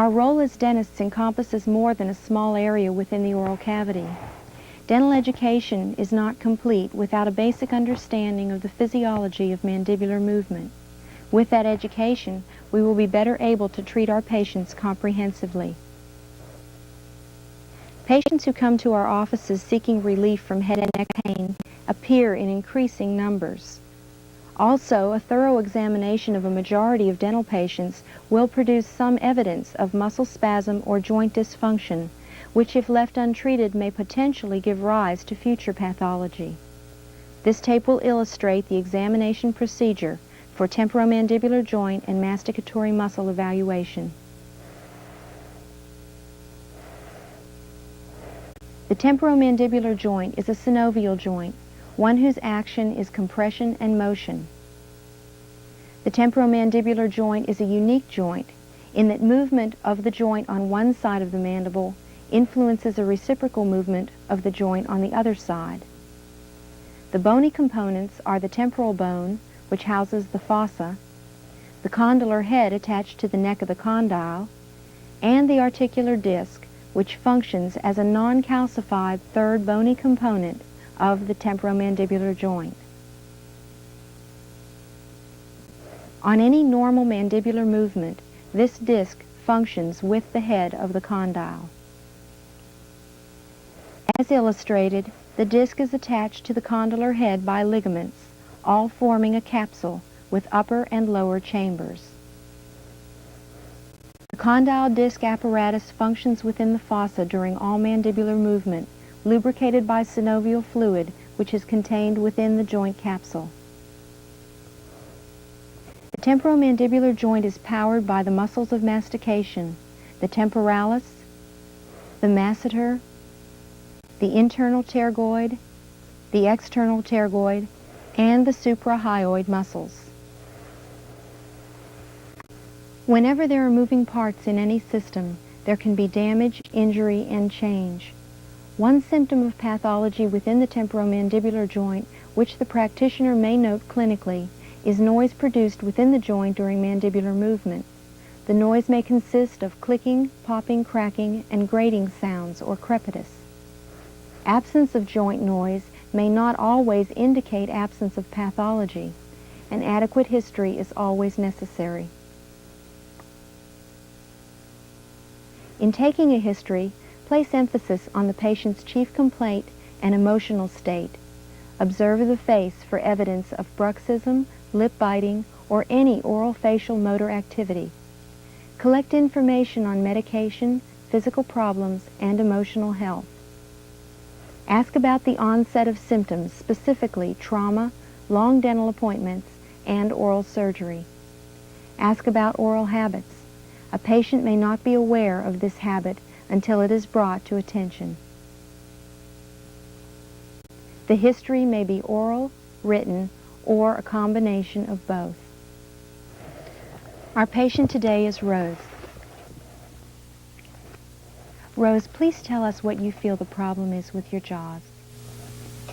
Our role as dentists encompasses more than a small area within the oral cavity. Dental education is not complete without a basic understanding of the physiology of mandibular movement. With that education, we will be better able to treat our patients comprehensively. Patients who come to our offices seeking relief from head and neck pain appear in increasing numbers. Also, a thorough examination of a majority of dental patients will produce some evidence of muscle spasm or joint dysfunction, which if left untreated may potentially give rise to future pathology. This tape will illustrate the examination procedure for temporomandibular joint and masticatory muscle evaluation. The temporomandibular joint is a synovial joint, one whose action is compression and motion. The temporomandibular joint is a unique joint in that movement of the joint on one side of the mandible influences a reciprocal movement of the joint on the other side. The bony components are the temporal bone, which houses the fossa, the condylar head attached to the neck of the condyle, and the articular disc, which functions as a non-calcified third bony component of the temporomandibular joint. On any normal mandibular movement, this disc functions with the head of the condyle. As illustrated, the disc is attached to the condylar head by ligaments, all forming a capsule with upper and lower chambers. The condyle disc apparatus functions within the fossa during all mandibular movement, lubricated by synovial fluid, which is contained within the joint capsule. The temporomandibular joint is powered by the muscles of mastication, the temporalis, the masseter, the internal pterygoid, the external pterygoid, and the suprahyoid muscles. Whenever there are moving parts in any system, there can be damage, injury, and change. One symptom of pathology within the temporomandibular joint, which the practitioner may note clinically, is noise produced within the joint during mandibular movement. The noise may consist of clicking, popping, cracking, and grating sounds or crepitus. Absence of joint noise may not always indicate absence of pathology. An adequate history is always necessary. In taking a history, place emphasis on the patient's chief complaint and emotional state. Observe the face for evidence of bruxism, lip biting, or any oral facial motor activity. Collect information on medication, physical problems, and emotional health. Ask about the onset of symptoms, specifically trauma, long dental appointments, and oral surgery. Ask about oral habits. A patient may not be aware of this habit until it is brought to attention. The history may be oral, written, or a combination of both. Our patient today is Rose. Rose, please tell us what you feel the problem is with your jaws.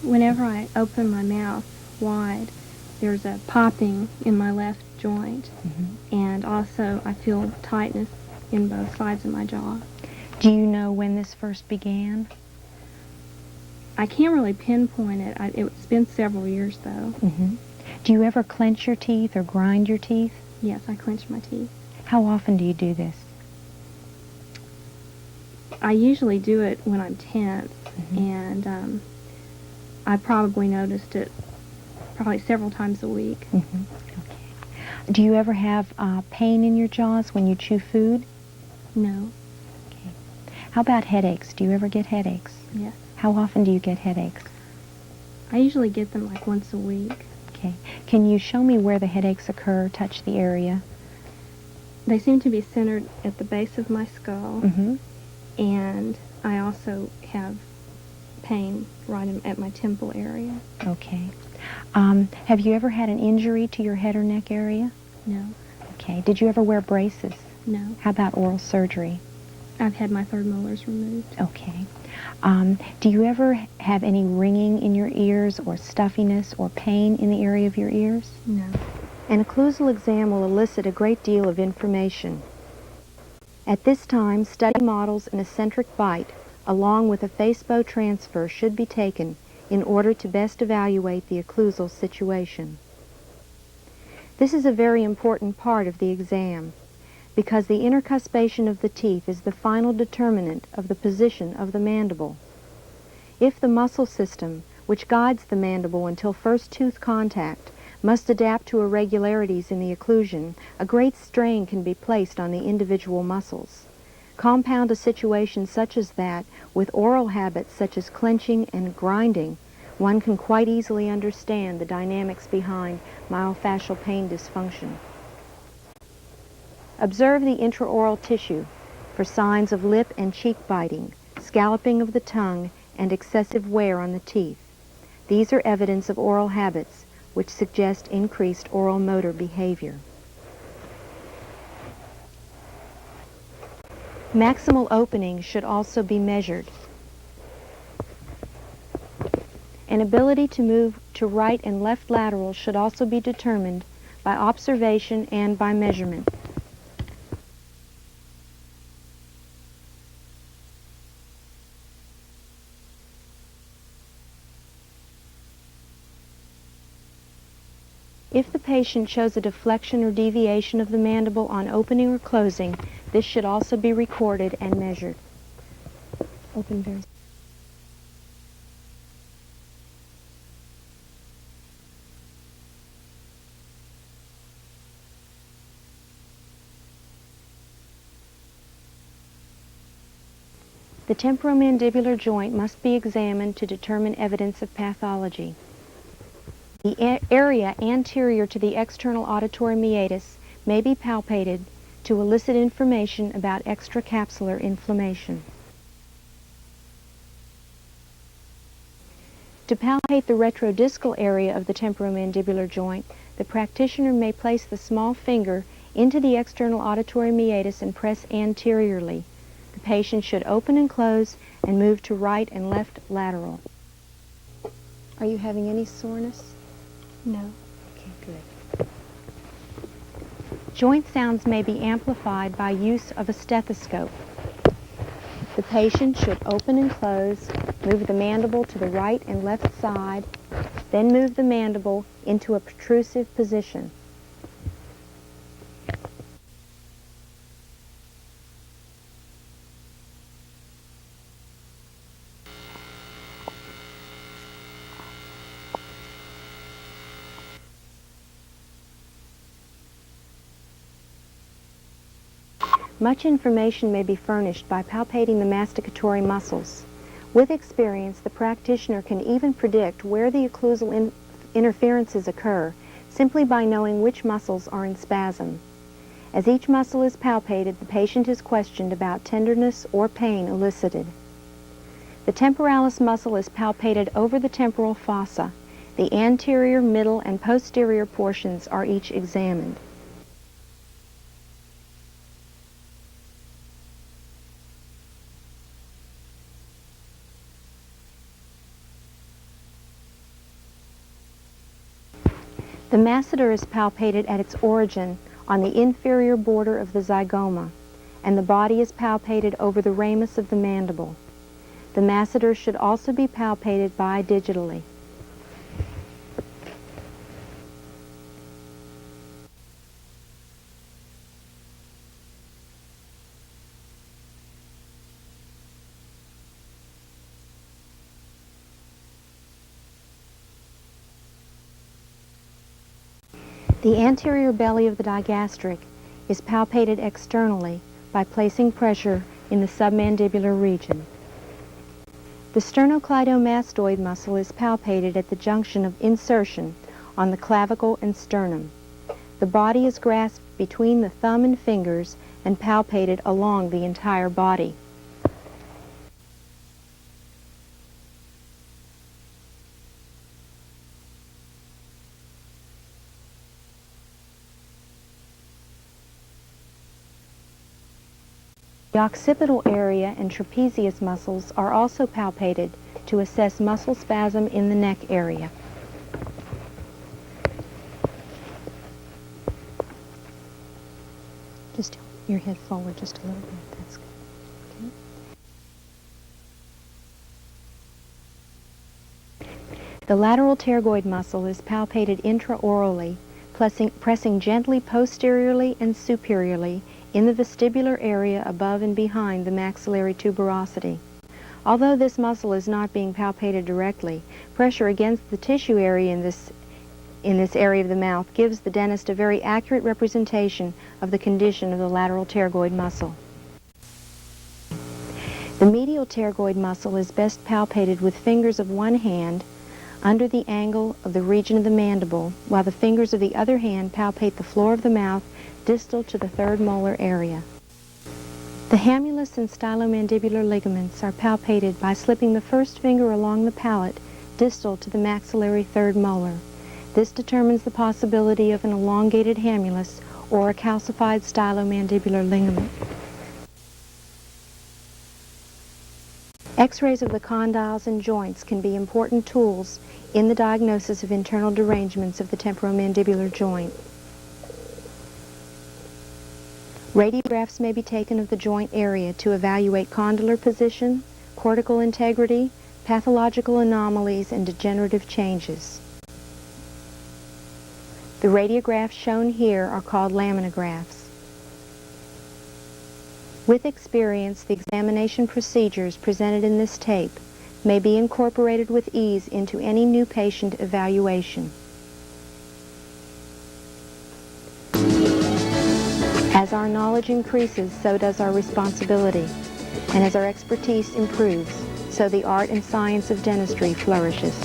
Whenever I open my mouth wide, there's a popping in my left joint, and also I feel tightness in both sides of my jaw. Do you know when this first began? I can't really pinpoint it. It's been several years, though. Do you ever clench your teeth or grind your teeth? Yes, I clench my teeth. How often do you do this? I usually do it when I'm tense, and I probably noticed it probably several times a week. Okay. Do you ever have pain in your jaws when you chew food? No. Okay. How about headaches? Do you ever get headaches? Yes. How often do you get headaches? I usually get them like once a week. Okay. Can you show me where the headaches occur, touch the area? They seem to be centered at the base of my skull, and I also have pain right at my temple area. Okay. Have you ever had an injury to your head or neck area? No. Okay. Did you ever wear braces? No. How about oral surgery? I've had my third molars removed. Okay. Do you ever have any ringing in your ears or stuffiness or pain in the area of your ears? No. An occlusal exam will elicit a great deal of information. At this time, study models and eccentric bite, along with a face bow transfer, should be taken in order to best evaluate the occlusal situation. This is a very important part of the exam because the intercuspation of the teeth is the final determinant of the position of the mandible. If the muscle system, which guides the mandible until first tooth contact, must adapt to irregularities in the occlusion, a great strain can be placed on the individual muscles. Compound a situation such as that with oral habits such as clenching and grinding, one can quite easily understand the dynamics behind myofascial pain dysfunction. Observe the intraoral tissue for signs of lip and cheek biting, scalloping of the tongue, and excessive wear on the teeth. These are evidence of oral habits which suggest increased oral motor behavior. Maximal opening should also be measured. An ability to move to right and left lateral should also be determined by observation and by measurement. If the patient shows a deflection or deviation of the mandible on opening or closing, this should also be recorded and measured. Open very. The temporomandibular joint must be examined to determine evidence of pathology. The area anterior to the external auditory meatus may be palpated to elicit information about extracapsular inflammation. To palpate the retrodiscal area of the temporomandibular joint, the practitioner may place the small finger into the external auditory meatus and press anteriorly. The patient should open and close and move to right and left lateral. Are you having any soreness? No. Okay, good. Joint sounds may be amplified by use of a stethoscope. The patient should open and close, move the mandible to the right and left side, then move the mandible into a protrusive position. Much information may be furnished by palpating the masticatory muscles. With experience, the practitioner can even predict where the occlusal interferences occur simply by knowing which muscles are in spasm. As each muscle is palpated, the patient is questioned about tenderness or pain elicited. The temporalis muscle is palpated over the temporal fossa. The anterior, middle, and posterior portions are each examined. The masseter is palpated at its origin on the inferior border of the zygoma, and the body is palpated over the ramus of the mandible. The masseter should also be palpated bidigitally. The anterior belly of the digastric is palpated externally by placing pressure in the submandibular region. The sternocleidomastoid muscle is palpated at the junction of insertion on the clavicle and sternum. The body is grasped between the thumb and fingers and palpated along the entire body. The occipital area and trapezius muscles are also palpated to assess muscle spasm in the neck area. Just your head forward just a little bit. That's good. Okay. The lateral pterygoid muscle is palpated intraorally, pressing gently posteriorly and superiorly in the vestibular area above and behind the maxillary tuberosity. Although this muscle is not being palpated directly, pressure against the tissue area in this area of the mouth gives the dentist a very accurate representation of the condition of the lateral pterygoid muscle. The medial pterygoid muscle is best palpated with fingers of one hand under the angle of the region of the mandible, while the fingers of the other hand palpate the floor of the mouth distal to the third molar area. The hamulus and stylomandibular ligaments are palpated by slipping the first finger along the palate distal to the maxillary third molar. This determines the possibility of an elongated hamulus or a calcified stylomandibular ligament. X-rays of the condyles and joints can be important tools in the diagnosis of internal derangements of the temporomandibular joint. Radiographs may be taken of the joint area to evaluate condylar position, cortical integrity, pathological anomalies, and degenerative changes. The radiographs shown here are called laminographs. With experience, the examination procedures presented in this tape may be incorporated with ease into any new patient evaluation. As our knowledge increases, so does our responsibility. And as our expertise improves, so the art and science of dentistry flourishes.